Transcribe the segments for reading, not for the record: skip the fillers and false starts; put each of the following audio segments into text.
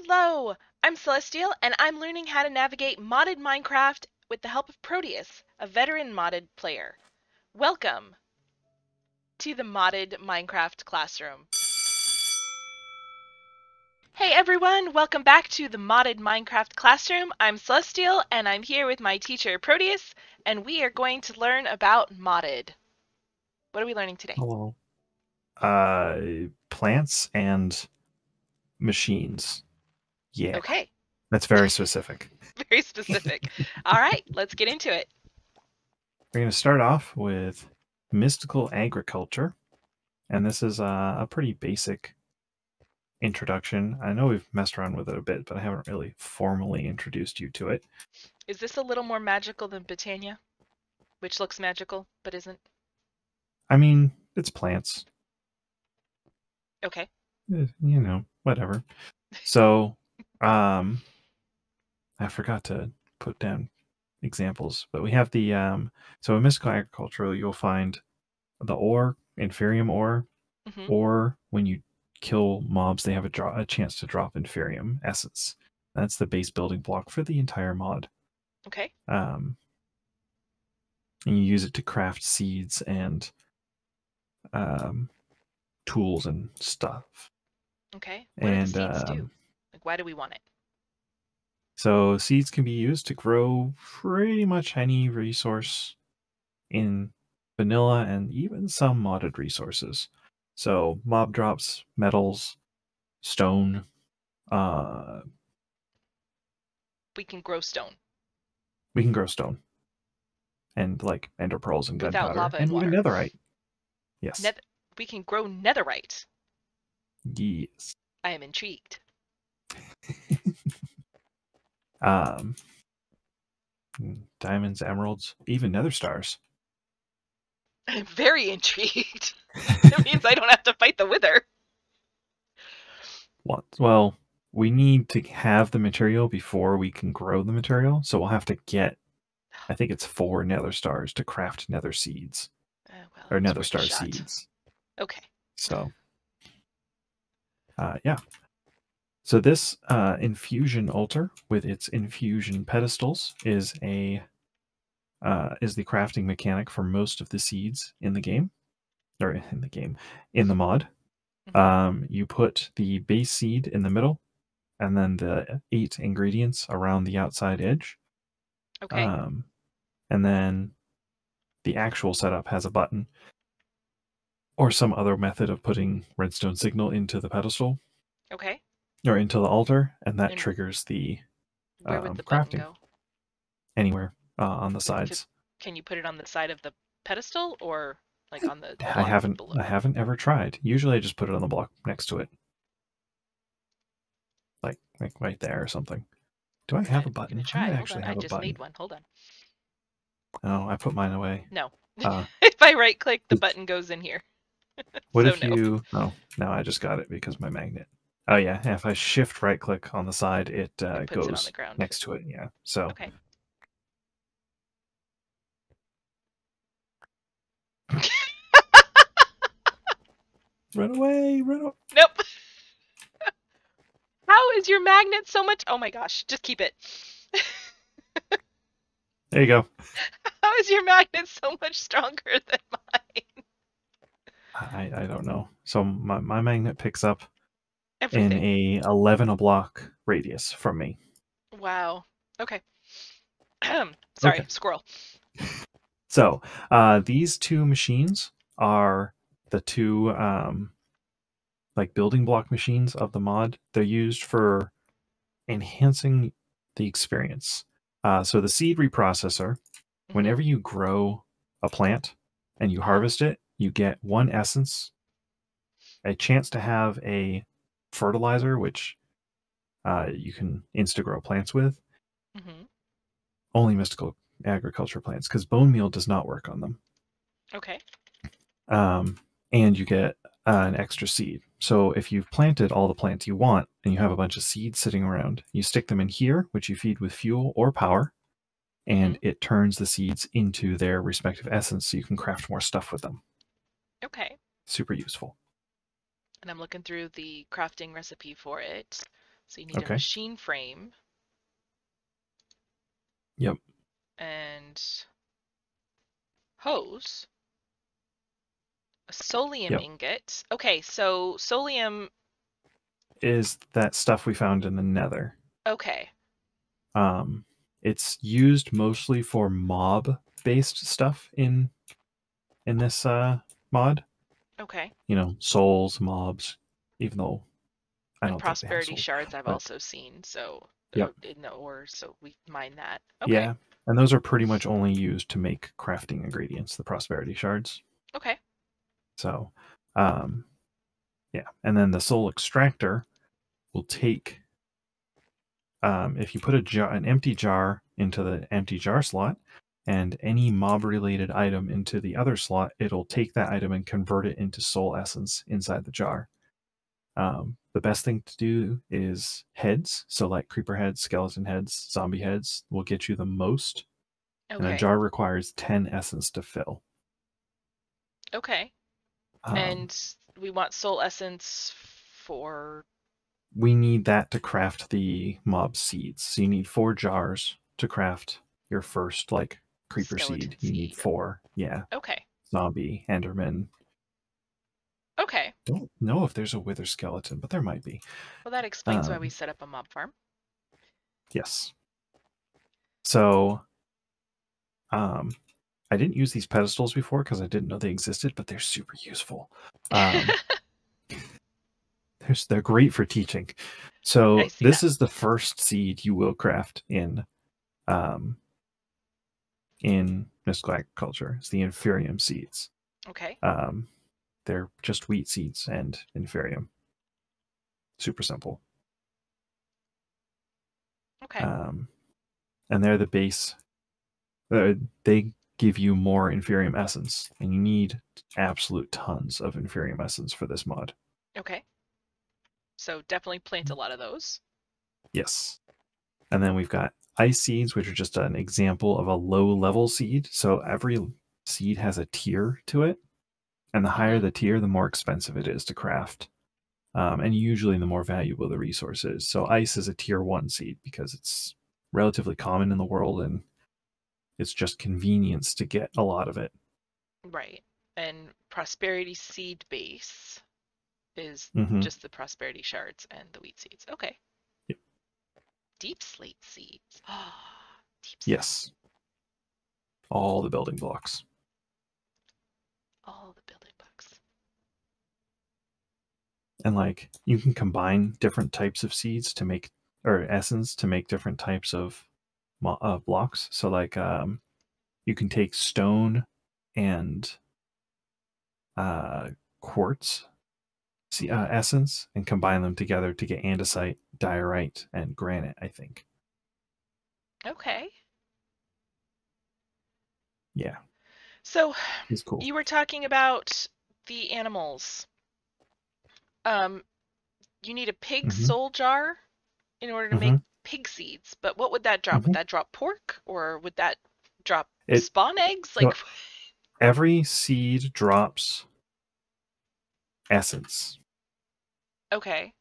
Hello, I'm Celestiele, and I'm learning how to navigate modded Minecraft with the help of Protius, a veteran modded player. Welcome to the modded Minecraft classroom. Hey everyone, welcome back to the modded Minecraft classroom. I'm Celestiele, and I'm here with my teacher Protius, and we are going to learn about modded. What are we learning today? Hello. Plants and machines. Yeah, Okay, that's very specific. very specific. All right, let's get into it. We're going to start off with mystical agriculture, and this is a pretty basic introduction. I know we've messed around with it a bit, but I haven't really formally introduced you to it. Is this a little more magical than Botania? Which looks magical, but isn't? I mean, it's plants. Okay. Whatever. So, I forgot to put down examples, but we have the so in mystical agriculture you'll find the ore, inferium ore, Mm-hmm. or when you kill mobs they have a chance to drop inferium essence. That's the base building block for the entire mod. Okay. And you use it to craft seeds and tools and stuff. Okay. What do the And seeds do? Like, why do we want it? so seeds can be used to grow pretty much any resource in vanilla and even some modded resources. So mob drops, metals, stone. We can grow stone We can grow stone and like ender pearls and without gunpowder lava and and even water. netherite. Yes. We can grow netherite. Yes. I am intrigued. um, Diamonds, emeralds, even nether stars. I'm very intrigued. It means I don't have to fight the wither. What? Well, we need to have the material before we can grow the material, so we'll have to get, I think it's 4 nether stars to craft nether seeds Well, or it's nether worth a star shot. seeds. Okay. So, yeah. So this infusion altar with its infusion pedestals is the crafting mechanic for most of the seeds in the game, or in the mod. Mm-hmm. You put the base seed in the middle, and then the 8 ingredients around the outside edge. Okay. And then the actual setup has a button or some other method of putting redstone signal into the pedestal Okay. or into the altar, and that And triggers the where would the button crafting go? anywhere on the sides. Can you put it on the side of the pedestal or like on the I block haven't below? I haven't ever tried. Usually I just put it on the block next to it. Like right there or something. Do I have a I'm gonna button? I try. might Hold on. actually I have a just made button. one. Hold on. Oh, I put mine away. No. Uh, If I right click, the button goes in here. what So if no. you... Oh, no, I just got it because my magnet. Oh, yeah. If I shift right click on the side, it It puts it on the goes ground. next to it. Yeah. So... Okay. Run away! Run away! Nope. How is your magnet so much? Oh my gosh, just keep it. There you go. How is your magnet so much stronger than mine? I don't know. So my magnet picks up in Everything. a 11 a block radius from me. Wow. Okay. Sorry, Okay. squirrel. So these two machines are the two like building block machines of the mod. They're used for enhancing the experience. So the seed reprocessor, Mm-hmm. whenever you grow a plant and you Uh-huh. harvest it, you get 1 essence, a chance to have a fertilizer, which you can insta-grow plants with. Mm-hmm. Only mystical agriculture plants, because bone meal does not work on them. Okay. And you get an extra seed. So if you've planted all the plants you want and you have a bunch of seeds sitting around, you stick them in here, which you feed with fuel or power, Mm-hmm. and it turns the seeds into their respective essence so you can craft more stuff with them. Okay. Super useful. And I'm looking through the crafting recipe for it. So you need a Okay. machine frame. Yep. And hose. A solium Yep. ingot. Okay, so solium. Is that stuff we found in the Nether? Okay. It's used mostly for mob-based stuff in this mod. Okay. You know, souls, mobs. Even though I And don't think they have prosperity souls, shards I've but also seen. So yep, in the ore, so we mine that. Okay. yeah, and those are pretty much only used to make crafting ingredients, the prosperity shards. Okay. So, um, yeah, and then the soul extractor will take if you put an empty jar into the empty jar slot and any mob related item into the other slot, it'll take that item and convert it into soul essence inside the jar. The best thing to do is heads. So like creeper heads, skeleton heads, zombie heads will get you the most. And a Okay. jar requires 10 essence to fill. Okay. Um, And we want soul essence for. we need that to craft the mob seeds. So you need 4 jars to craft your first like creeper seed. Skeleton You need seed. 4. Yeah. Okay. Zombie, Enderman. Okay. Don't know if there's a wither skeleton, but there might be. Well, that explains why we set up a mob farm. Yes. So, I didn't use these pedestals before because I didn't know they existed, but they're super useful. They're great for teaching. I So see this that. is the first seed you will craft in mystical agriculture. It's the inferium seeds. Okay. They're just wheat seeds and inferium. Super simple. Okay. And they're the base. They give you more inferium essence, and you need absolute tons of inferium essence for this mod. Okay. So definitely plant a lot of those. Yes. And then we've got ice seeds, which are just an example of a low level seed. So every seed has a tier to it. And the higher the tier, the more expensive it is to craft. And usually the more valuable the resource is. So ice is a tier 1 seed because it's relatively common in the world and it's just convenience to get a lot of it. Right. And prosperity seed base is Mm-hmm. just the prosperity shards and the wheat seeds. Okay. Yep. Deep slate seeds. Ah, deep slate. Yes. All the building blocks. All the building blocks. And like you can combine different types of seeds to make, or essence to make different types of blocks. So like you can take stone and quartz essence and combine them together to get andesite, diorite, and granite, I think. Okay. Yeah. So It's cool. you were talking about the animals. You need a pig soul jar in order to make pig seeds. But what would that drop? Would that drop pork, or would that drop spawn eggs? Like every seed drops essence. Okay.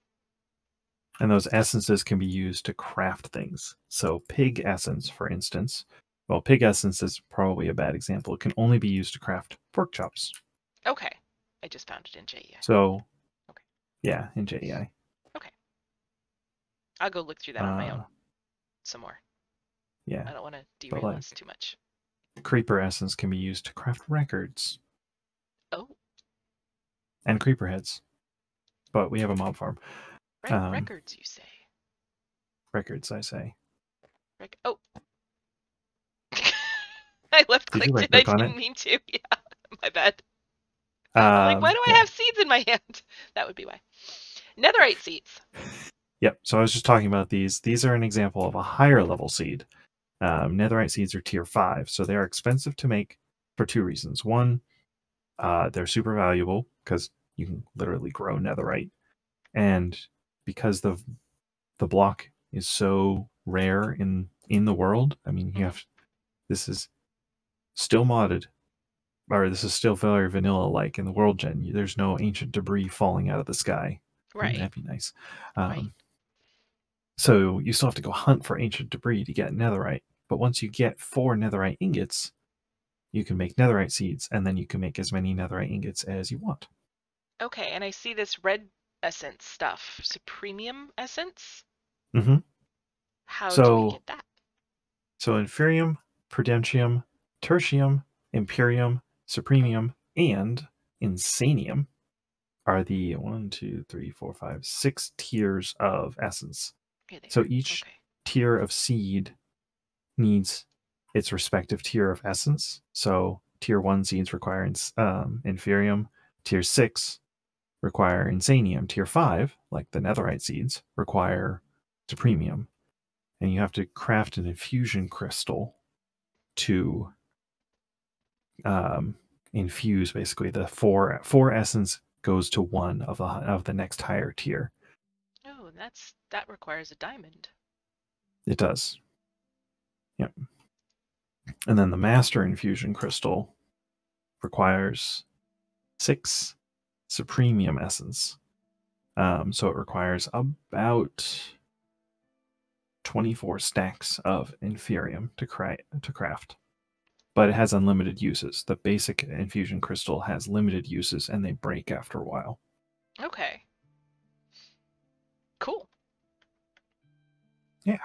And those essences can be used to craft things. So pig essence, for instance. Well, pig essence is probably a bad example. It can only be used to craft pork chops. Okay. I just found it in JEI. So, okay. Yeah, in JEI. Okay. I'll go look through that on my own some more. Yeah. I don't want to derail us too much. Creeper essence can be used to craft records. Oh. And creeper heads. But we have a mob farm. Records, you say? Records, I say. Oh. I left clicked it. I didn't mean to. Yeah, my bad. I'm like, why do I have seeds in my hand? That would be why. Netherite seeds. Yep. So I was just talking about these. These are an example of a higher level seed. Netherite seeds are tier 5, so they are expensive to make for 2 reasons. One, they're super valuable because you can literally grow netherite, and because the block is so rare in the world. I mean, this is still modded, or this is still very vanilla like in the world gen. There's no ancient debris falling out of the sky. Right. Ooh, that'd be nice. Right. So you still have to go hunt for ancient debris to get netherite. But once you get 4 netherite ingots, you can make netherite seeds, and then you can make as many netherite ingots as you want. Okay, and I see this red essence stuff. Supremium essence? Mm-hmm. How do we So, get that? so Inferium, Prudentium, Tertium, Imperium, Supremium, and Insanium are the 6 tiers of essence. Okay, there. So each Okay. tier of seed needs its respective tier of essence. So tier 1 seeds require Inferium, tier 6 require Insanium, tier 5, like the Netherite seeds, require Supremium. And you have to craft an infusion crystal to infuse basically the four essence goes to 1 of the next higher tier. Oh, that requires a diamond. It does. Yep. And then the master infusion crystal requires 6 supremium essence. So it requires about 24 stacks of inferium to craft. But it has unlimited uses. The basic infusion crystal has limited uses and they break after a while. Okay. Cool. Yeah.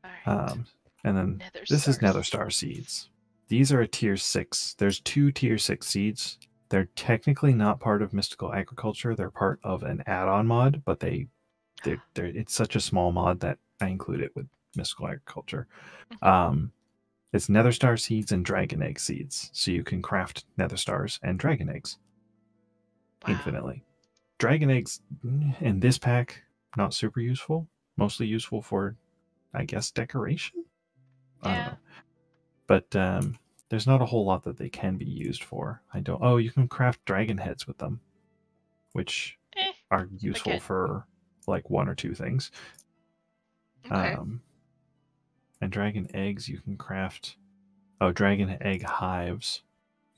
All right. And then this is Netherstarseeds. These are a tier 6. There's 2 tier 6 seeds. They're technically not part of Mystical Agriculture. They're part of an add-on mod, but it's such a small mod that I include it with Mystical Agriculture. It's Netherstar seeds and Dragon Egg seeds, so you can craft Netherstars and Dragon Eggs infinitely. Dragon Eggs in this pack, not super useful. Mostly useful for, I guess, decoration? I don't know. But there's not a whole lot that they can be used for. Oh, you can craft dragon heads with them, which are useful for like 1 or 2 things. Okay. And dragon eggs you can craft. Oh, dragon egg hives.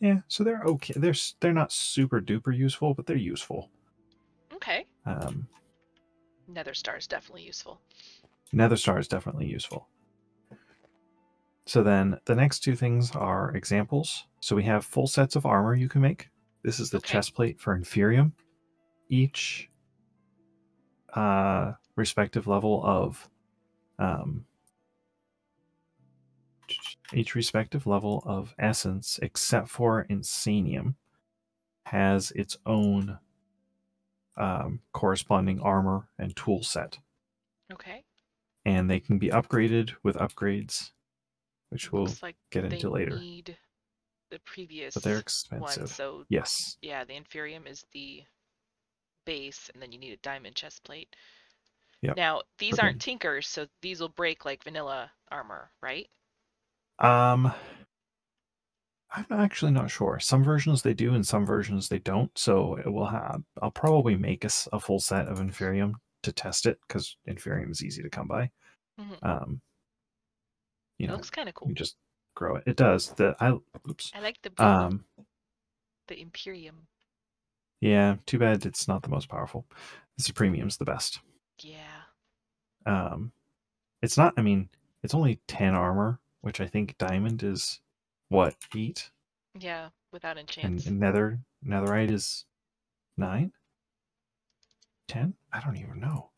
Yeah, so they're okay. They're not super duper useful, but they're useful. Okay. Netherstar is definitely useful. Netherstar is definitely useful. So then the next 2 things are examples. So we have full sets of armor you can make. This is the chest plate for Inferium. Each respective level of essence, except for Insanium, has its own corresponding armor and tool set. Okay. And they can be upgraded with upgrades, which we'll get into later. Need the previous but they're expensive. one, so yes. Yeah, the Inferium is the base, and then you need a diamond chest plate. Yep. Now, these aren't tinkers, so these will break like vanilla armor, right? I'm actually not sure. Some versions they do, and some versions they don't. So it will have. I'll probably make a full set of Inferium to test it because Inferium is easy to come by. It looks kind of cool. You just grow it. It does. I like the blue the Imperium. Yeah, too bad it's not the most powerful. The Supremium's the best. Yeah. It's not. I mean, it's only 10 armor, which I think diamond is what 8. Yeah, without enchants. And netherite is 9, 10. I don't even know.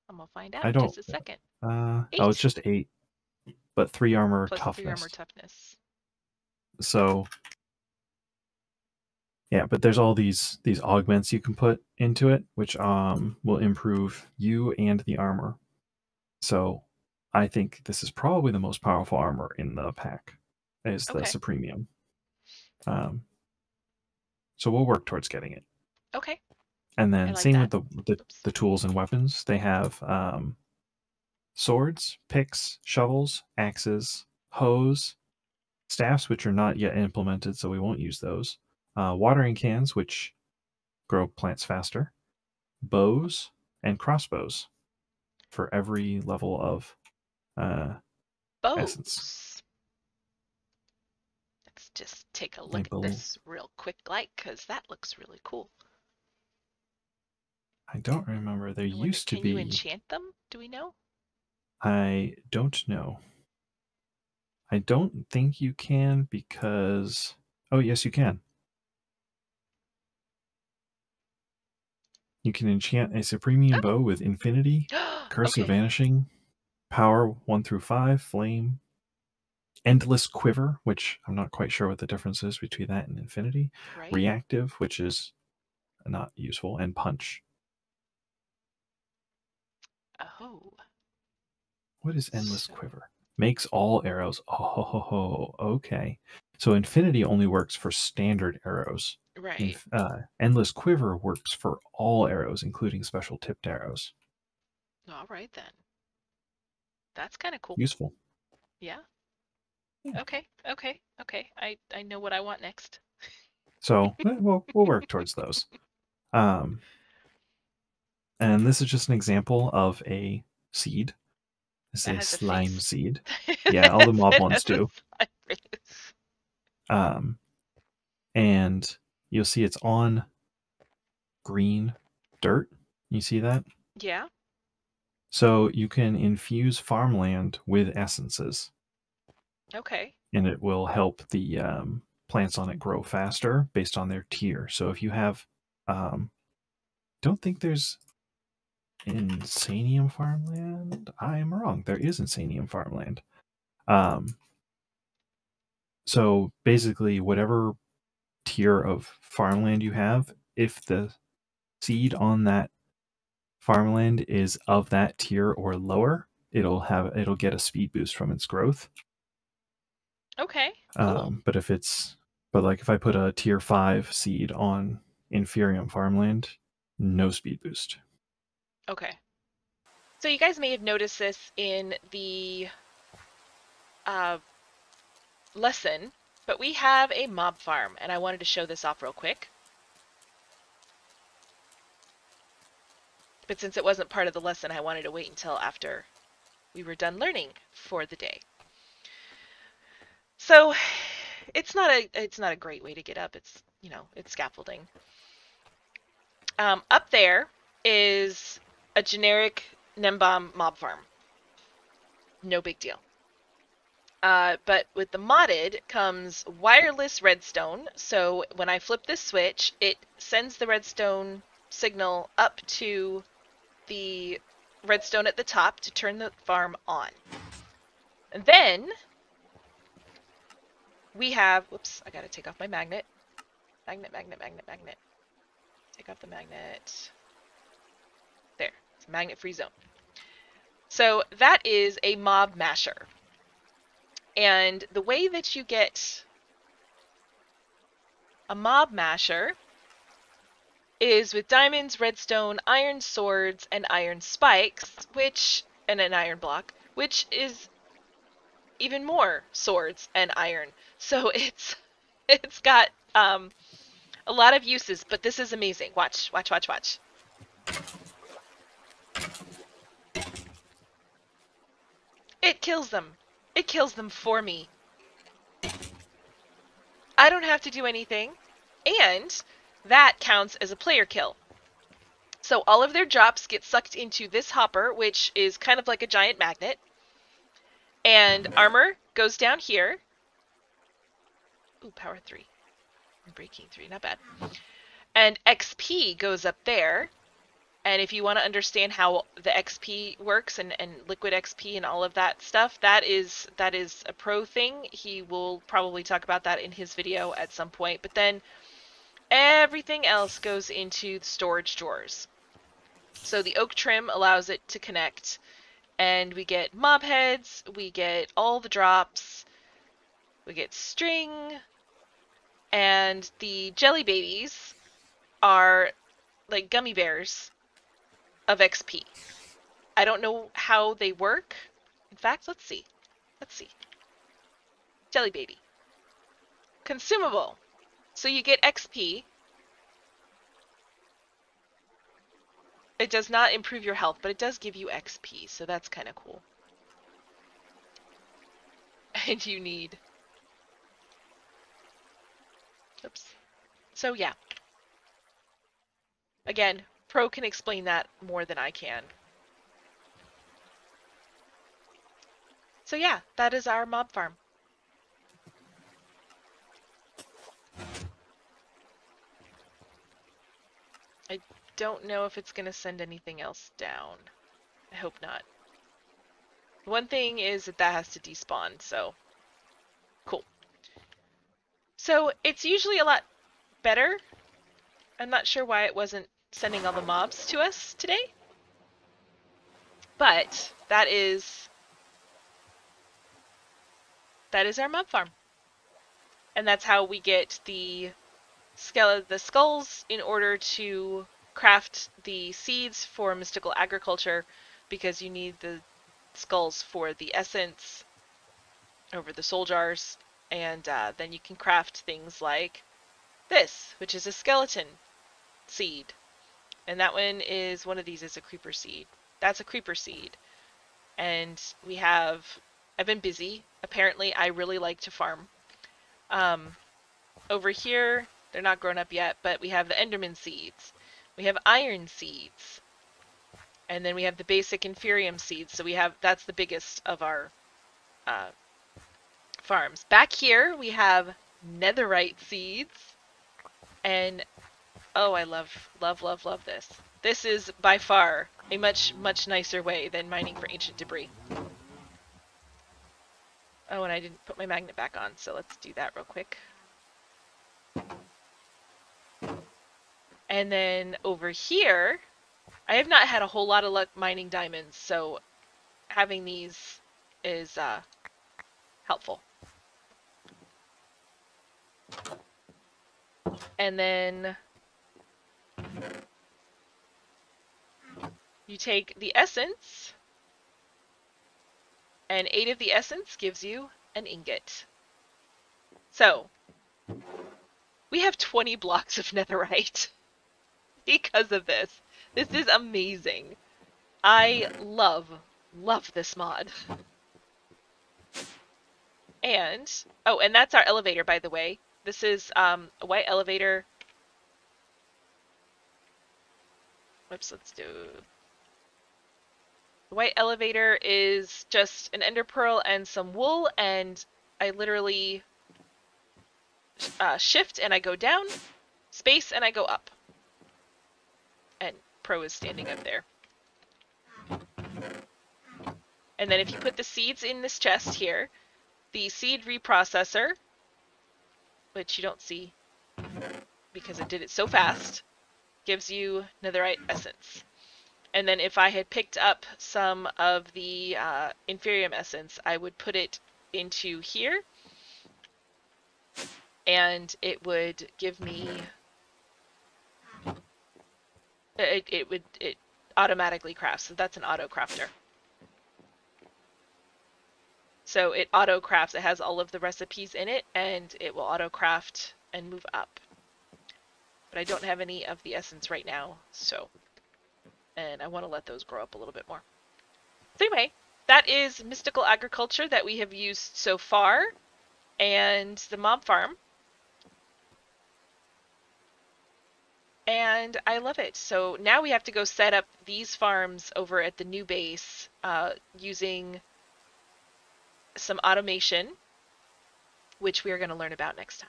I'm gonna find out in just a second. Oh, it's just 8, but 3 armor plus toughness. 3 armor toughness. So yeah, but there's all these augments you can put into it, which will improve you and the armor. So I think this is probably the most powerful armor in the pack, is the Supremium. So we'll work towards getting it. Okay. And then same with the tools and weapons. They have swords, picks, shovels, axes, hoes, staffs, which are not yet implemented, so we won't use those. Watering cans, which grow plants faster. Bows and crossbows for every level of essence. Let's just take a look at this real quick, because that looks really cool. I don't remember. There I wonder, used to can you be. enchant them? Do we know? I don't know. I don't think you can because... Oh, yes, you can. You can enchant a Supremium Bow with Infinity, Oh! Curse of Okay. Vanishing, Power 1 through 5, Flame, Endless Quiver, which I'm not quite sure what the difference is between that and Infinity, Right? Reactive, which is not useful, and Punch. Oh. What is Endless So, Quiver? Makes all arrows. Oh, okay. So Infinity only works for standard arrows. right. Endless Quiver works for all arrows, including special tipped arrows. All right then. That's kind of cool. Useful. Yeah. Yeah. Okay. Okay. Okay. I know what I want next. So we'll work towards those. Um, and this is just an example of a seed. It's That a has a slime face. seed. Yeah, all the mob It ones has a do. slime face. Um, and you'll see it's on green dirt. You see that? Yeah. So you can infuse farmland with essences, Okay. and it will help the plants on it grow faster based on their tier. So if you have, don't think there's Insanium farmland. I am wrong. There is Insanium farmland. Um, so basically, whatever tier of farmland you have, if the seed on that farmland is of that tier or lower, it'll get a speed boost from its growth. Okay. Cool. But if I put a tier 5 seed on Inferium farmland, no speed boost. Okay. So you guys may have noticed this in the uh, lesson, but we have a mob farm, and I wanted to show this off real quick. But since it wasn't part of the lesson, I wanted to wait until after we were done learning for the day. So it's not a great way to get up. It's, you know, it's scaffolding. Up there is a generic Nembom mob farm. No big deal. But with the modded comes wireless redstone. So when I flip this switch, it sends the redstone signal up to the redstone at the top to turn the farm on. And then we have, whoops, I gotta take off my magnet. Magnet. Take off the magnet. There, it's a magnet-free zone. So that is a mob masher. And the way that you get a mob masher is with diamonds, redstone, iron swords, and iron spikes, and an iron block, which is even more swords and iron. So it's got a lot of uses, but this is amazing. Watch. It kills them. It kills them for me. I don't have to do anything, and that counts as a player kill. So all of their drops get sucked into this hopper, which is kind of like a giant magnet, and armor goes down here. Ooh, power 3. And breaking 3, not bad. And XP goes up there. And if you want to understand how the XP works and liquid XP and all of that stuff, that is a pro thing. He will probably talk about that in his video at some point. But then everything else goes into the storage drawers. So the oak trim allows it to connect, and we get mob heads, we get all the drops, we get string, and the jelly babies are like gummy bears of XP. I don't know how they work. In fact, let's see. Jelly baby. Consumable. So you get XP. It does not improve your health, but it does give you XP, so that's kind of cool. And you need... Oops. So yeah. Again, Pro can explain that more than I can. So yeah, that is our mob farm. I don't know if it's going to send anything else down. I hope not. One thing is that has to despawn, so cool. So it's usually a lot better. I'm not sure why it wasn't sending all the mobs to us today. But that is our mob farm. And that's how we get the skulls in order to craft the seeds for mystical agriculture, because you need the skulls for the essence over the soul jars, and then you can craft things like this, which is a skeleton seed, and that one is one of these is a creeper seed. That's a creeper seed. And we have, I've been busy. Apparently I really like to farm. Over here, they're not grown up yet, but we have the Enderman seeds. We have iron seeds. And then we have the basic Inferium seeds. So we have, that's the biggest of our farms. Back here, we have Netherite seeds. And, oh, I love this. This is by far a much nicer way than mining for ancient debris. Oh, and I didn't put my magnet back on, so let's do that real quick. And then over here, I have not had a whole lot of luck mining diamonds, so having these is helpful. And then you take the essence, and 8 of the essence gives you an ingot. So, we have 20 blocks of netherite because of this. This is amazing. I love this mod. And, oh, and that's our elevator, by the way. This is a white elevator. Whoops, let's do... The white elevator is just an ender pearl and some wool, and I literally shift and I go down, space and I go up. And Pro is standing up there. And then if you put the seeds in this chest here, the seed reprocessor, which you don't see because it did it so fast, gives you Netherite Essence. And then if I had picked up some of the Inferium Essence, I would put it into here, and it would give me... It automatically crafts, so that's an auto crafter. So it auto crafts, it has all of the recipes in it, and it will auto craft and move up. But I don't have any of the essence right now, so... And I want to let those grow up a little bit more. So anyway, that is mystical agriculture that we have used so far, and the mob farm. And I love it. So now we have to go set up these farms over at the new base using some automation, which we are going to learn about next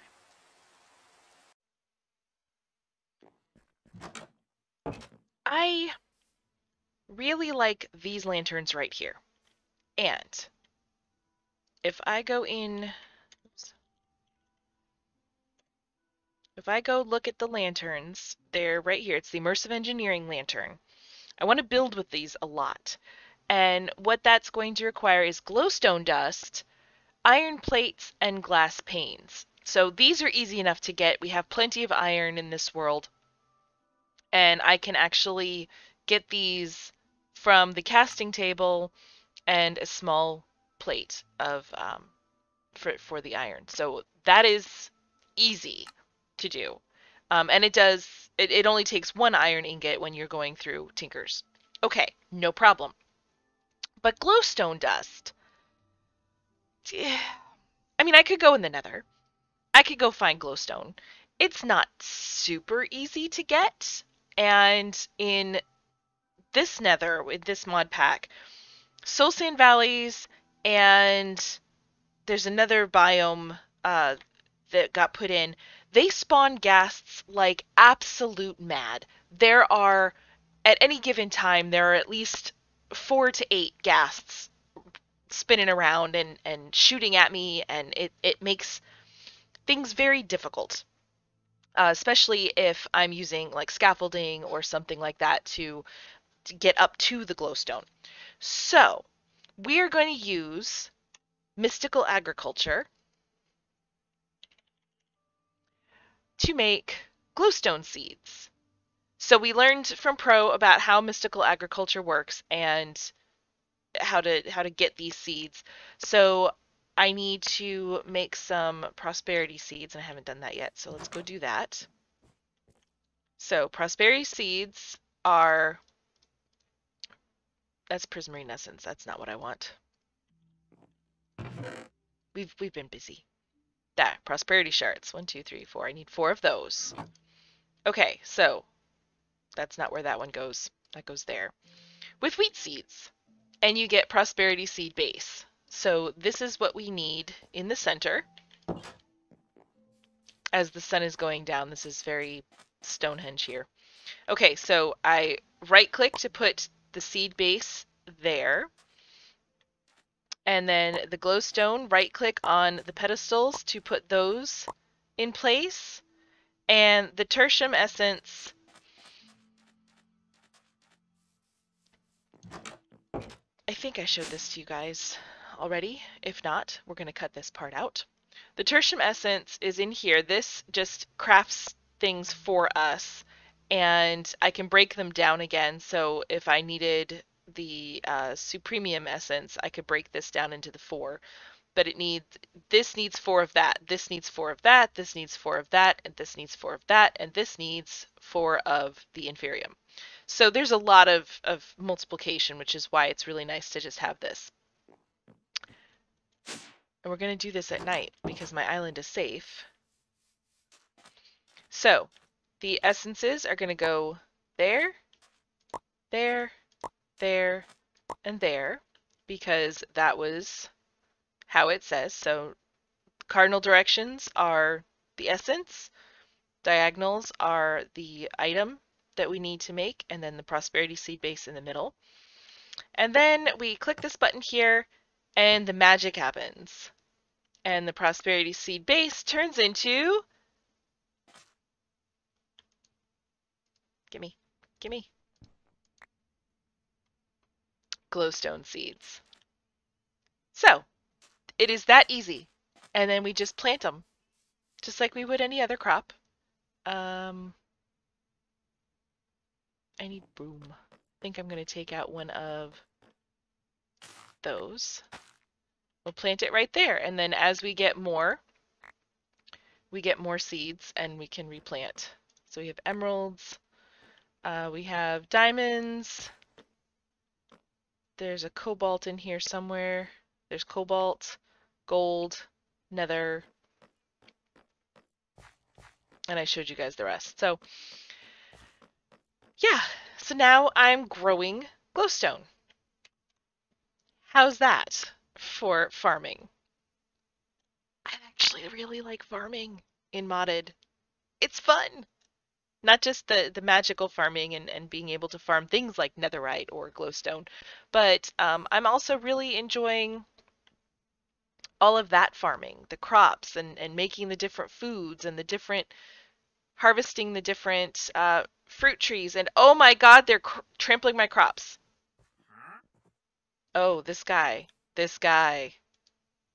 time. I really like these lanterns right here. And if I go in... If I go look at the lanterns, they're right here. It's the Immersive Engineering Lantern. I want to build with these a lot. And what that's going to require is glowstone dust, iron plates, and glass panes. So these are easy enough to get. We have plenty of iron in this world. And I can actually get these from the casting table and a small plate of for the iron. So that is easy to do. And it only takes 1 iron ingot when you're going through Tinkers. Okay, no problem. But glowstone dust, I mean, I could go in the nether. I could go find glowstone. It's not super easy to get. And in this nether, with this mod pack, soul sand valleys, and there's another biome that got put in. They spawn ghasts like absolute mad. There are, at any given time, there are at least 4 to 8 ghasts spinning around and shooting at me, and it makes things very difficult. Especially if I'm using like scaffolding or something like that to get up to the glowstone. So, we're going to use mystical agriculture to make glowstone seeds. So we learned from Pro about how mystical agriculture works and how to get these seeds. So I need to make some prosperity seeds, and I haven't done that yet. So let's go do that. So prosperity seeds are, that's prismarine essence. That's not what I want. We've been busy. That prosperity shards. 1, 2, 3, 4. I need 4 of those. Okay, so that's not where that one goes. That goes there. With wheat seeds, and you get prosperity seed base. So this is what we need in the center. As the sun is going down, this is very Stonehenge here. Okay, so I right click to put the seed base there. And then the glowstone, right click on the pedestals to put those in place. And the tertium essence, I think I showed this to you guys already. If not, we're going to cut this part out. The tertium essence is in here. This just crafts things for us, and I can break them down again. So if I needed the supremium essence, I could break this down into the 4. But this needs 4 of that, this needs 4 of that, this needs 4 of that, and this needs 4 of that, and this needs 4 of the inferium. So there's a lot of multiplication, which is why it's really nice to just have this. And we're going to do this at night because my island is safe. So the essences are going to go there, there, there, and there, because that was how it says. So cardinal directions are the essence, diagonals are the item that we need to make, and then the prosperity seed base in the middle. And then we click this button here, and the magic happens. And the prosperity seed base turns into, gimme, gimme, glowstone seeds. So it is that easy. And then we just plant them, just like we would any other crop. I need broom. I think I'm going to take out one of those. We'll plant it right there. And then as we get more seeds and we can replant. So we have emeralds, we have diamonds, there's a cobalt in here somewhere, there's cobalt, gold, nether, and I showed you guys the rest. So yeah, so now I'm growing glowstone. How's that for farming? I actually really like farming in modded. It's fun. Not just the magical farming and being able to farm things like netherite or glowstone, but I'm also really enjoying all of that farming, the crops and making the different foods and the different harvesting the different fruit trees. And oh my god, they're trampling my crops. Oh, this guy. This guy.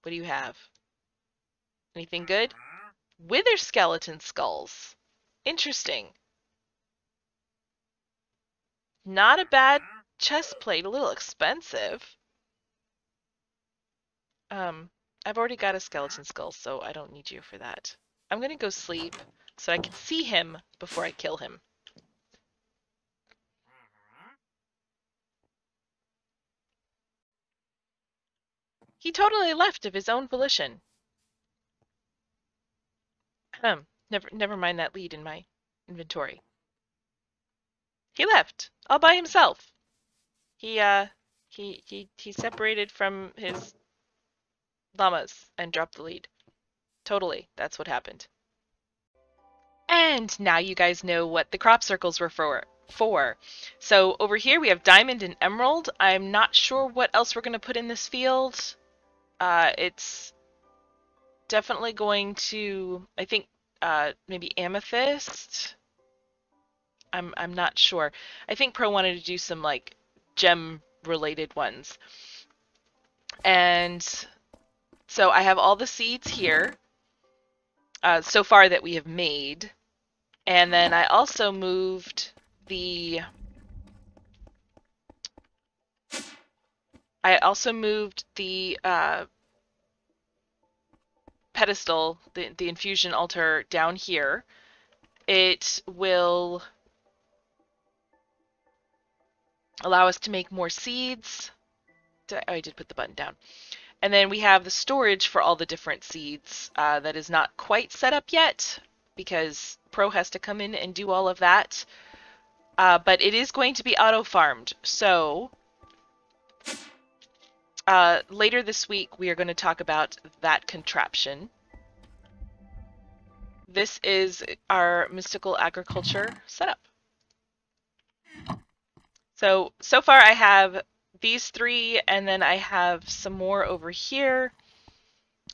What do you have? Anything good? Wither skeleton skulls. Interesting. Not a bad chest plate, a little expensive. I've already got a skeleton skull, so I don't need you for that. I'm gonna go sleep so I can see him before I kill him. He totally left of his own volition. Never mind that lead in my inventory. He left all by himself. He separated from his llamas and dropped the lead. Totally, that's what happened. And now you guys know what the crop circles were for. So over here we have diamond and emerald. I'm not sure what else we're going to put in this field. It's definitely going to, I think, maybe amethyst. I'm not sure. I think Pro wanted to do some like gem related ones. And so I have all the seeds here so far that we have made. And then I also moved the pedestal, the infusion altar down here. It will allow us to make more seeds. I did put the button down. And then we have the storage for all the different seeds that is not quite set up yet because Pro has to come in and do all of that. But it is going to be auto-farmed. So later this week we are going to talk about that contraption. This is our mystical agriculture setup. So far I have these three, and then I have some more over here.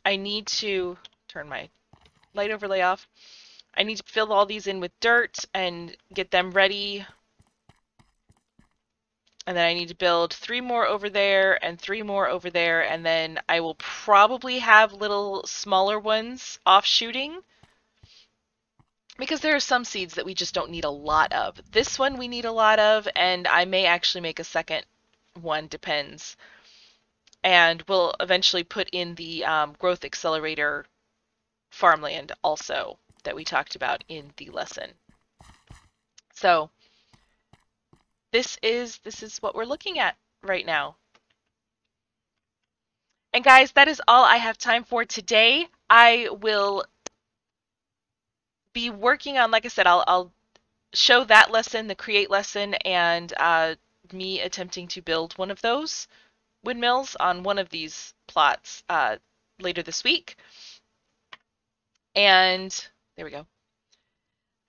I need to turn my light overlay off. I need to fill all these in with dirt and get them ready. And then I need to build 3 more over there and 3 more over there, and then I will probably have little smaller ones offshooting because there are some seeds that we just don't need a lot of. This one we need a lot of, and I may actually make a second one, depends. And we'll eventually put in the growth accelerator farmland also that we talked about in the lesson. So this is what we're looking at right now. And guys, that is all I have time for today. I will be working on, like I said, I'll show that lesson, the create lesson, and me attempting to build one of those windmills on one of these plots later this week. And there we go.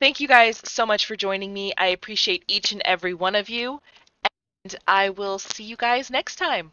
Thank you guys so much for joining me. I appreciate each and every one of you, and I will see you guys next time.